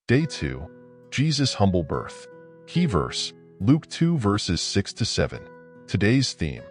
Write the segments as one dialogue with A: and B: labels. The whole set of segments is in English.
A: Day 2. Jesus' humble birth. Key verse, Luke 2 verses 6 to 7. Today's theme,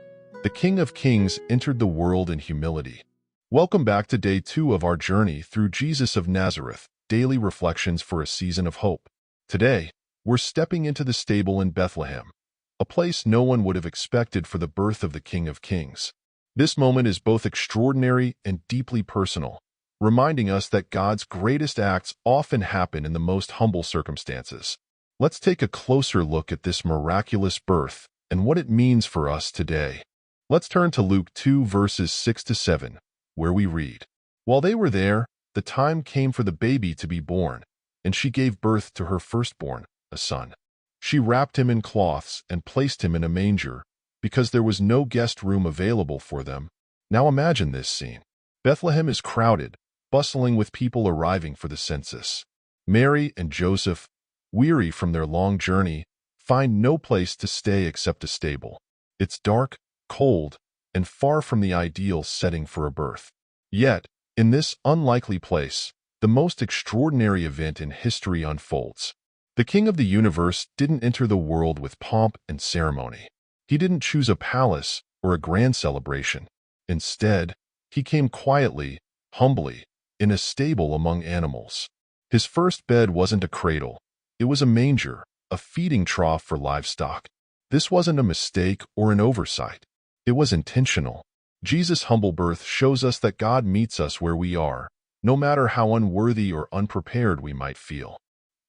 A: the King of Kings entered the world in humility. Welcome back to Day 2 of our journey through Jesus of Nazareth, daily reflections for a season of hope. Today, we're stepping into the stable in Bethlehem, a place no one would have expected for the birth of the King of Kings. This moment is both extraordinary and deeply personal, reminding us that God's greatest acts often happen in the most humble circumstances. Let's take a closer look at this miraculous birth and what it means for us today. Let's turn to Luke 2 verses 6 to 7, where we read, "While they were there, the time came for the baby to be born, and she gave birth to her firstborn, a son. She wrapped him in cloths and placed him in a manger, because there was no guest room available for them." Now imagine this scene. Bethlehem is crowded, bustling with people arriving for the census. Mary and Joseph, weary from their long journey, find no place to stay except a stable. It's dark, cold, and far from the ideal setting for a birth. Yet, in this unlikely place, the most extraordinary event in history unfolds. The King of the universe didn't enter the world with pomp and ceremony. He didn't choose a palace or a grand celebration. Instead, he came quietly, humbly, in a stable among animals. His first bed wasn't a cradle. It was a manger, a feeding trough for livestock. This wasn't a mistake or an oversight. It was intentional. Jesus' humble birth shows us that God meets us where we are, no matter how unworthy or unprepared we might feel.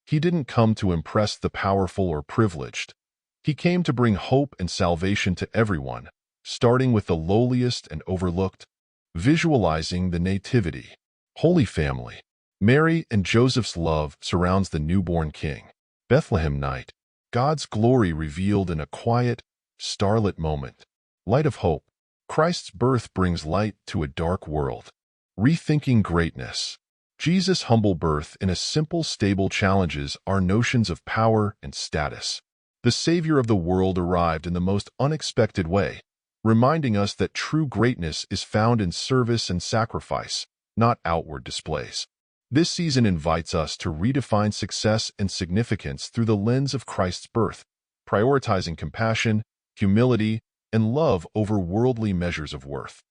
A: He didn't come to impress the powerful or privileged. He came to bring hope and salvation to everyone, starting with the lowliest and overlooked. Visualizing the Nativity. Holy Family. Mary and Joseph's love surrounds the newborn King. Bethlehem night. God's glory revealed in a quiet, starlit moment. Light of hope. Christ's birth brings light to a dark world. Rethinking greatness. Jesus' humble birth in a simple stable challenges our notions of power and status. The Savior of the world arrived in the most unexpected way, reminding us that true greatness is found in service and sacrifice, not outward displays. This season invites us to redefine success and significance through the lens of Christ's birth, prioritizing compassion, humility, and love over worldly measures of worth.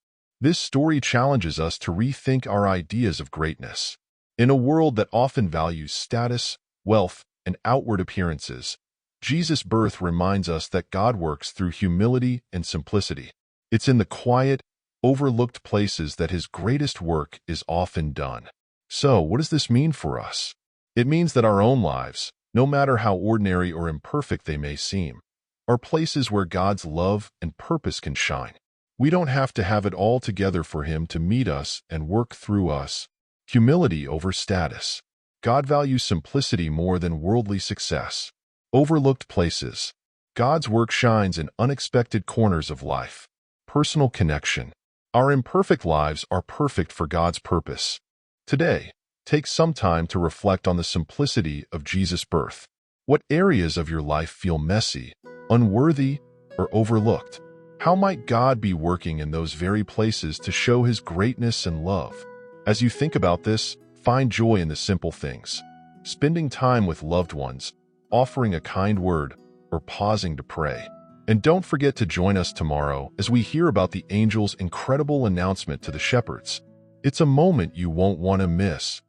A: This story challenges us to rethink our ideas of greatness. In a world that often values status, wealth, and outward appearances, Jesus' birth reminds us that God works through humility and simplicity. It's in the quiet, overlooked places that his greatest work is often done. So, what does this mean for us? It means that our own lives, no matter how ordinary or imperfect they may seem, are places where God's love and purpose can shine. We don't have to have it all together for him to meet us and work through us. Humility over status. God values simplicity more than worldly success. Overlooked places. God's work shines in unexpected corners of life. Personal connection. Our imperfect lives are perfect for God's purpose. Today, take some time to reflect on the simplicity of Jesus' birth. What areas of your life feel messy, unworthy, or overlooked? How might God be working in those very places to show his greatness and love? As you think about this, find joy in the simple things. Spending time with loved ones, offering a kind word, or pausing to pray. And don't forget to join us tomorrow as we hear about the angel's incredible announcement to the shepherds. It's a moment you won't want to miss.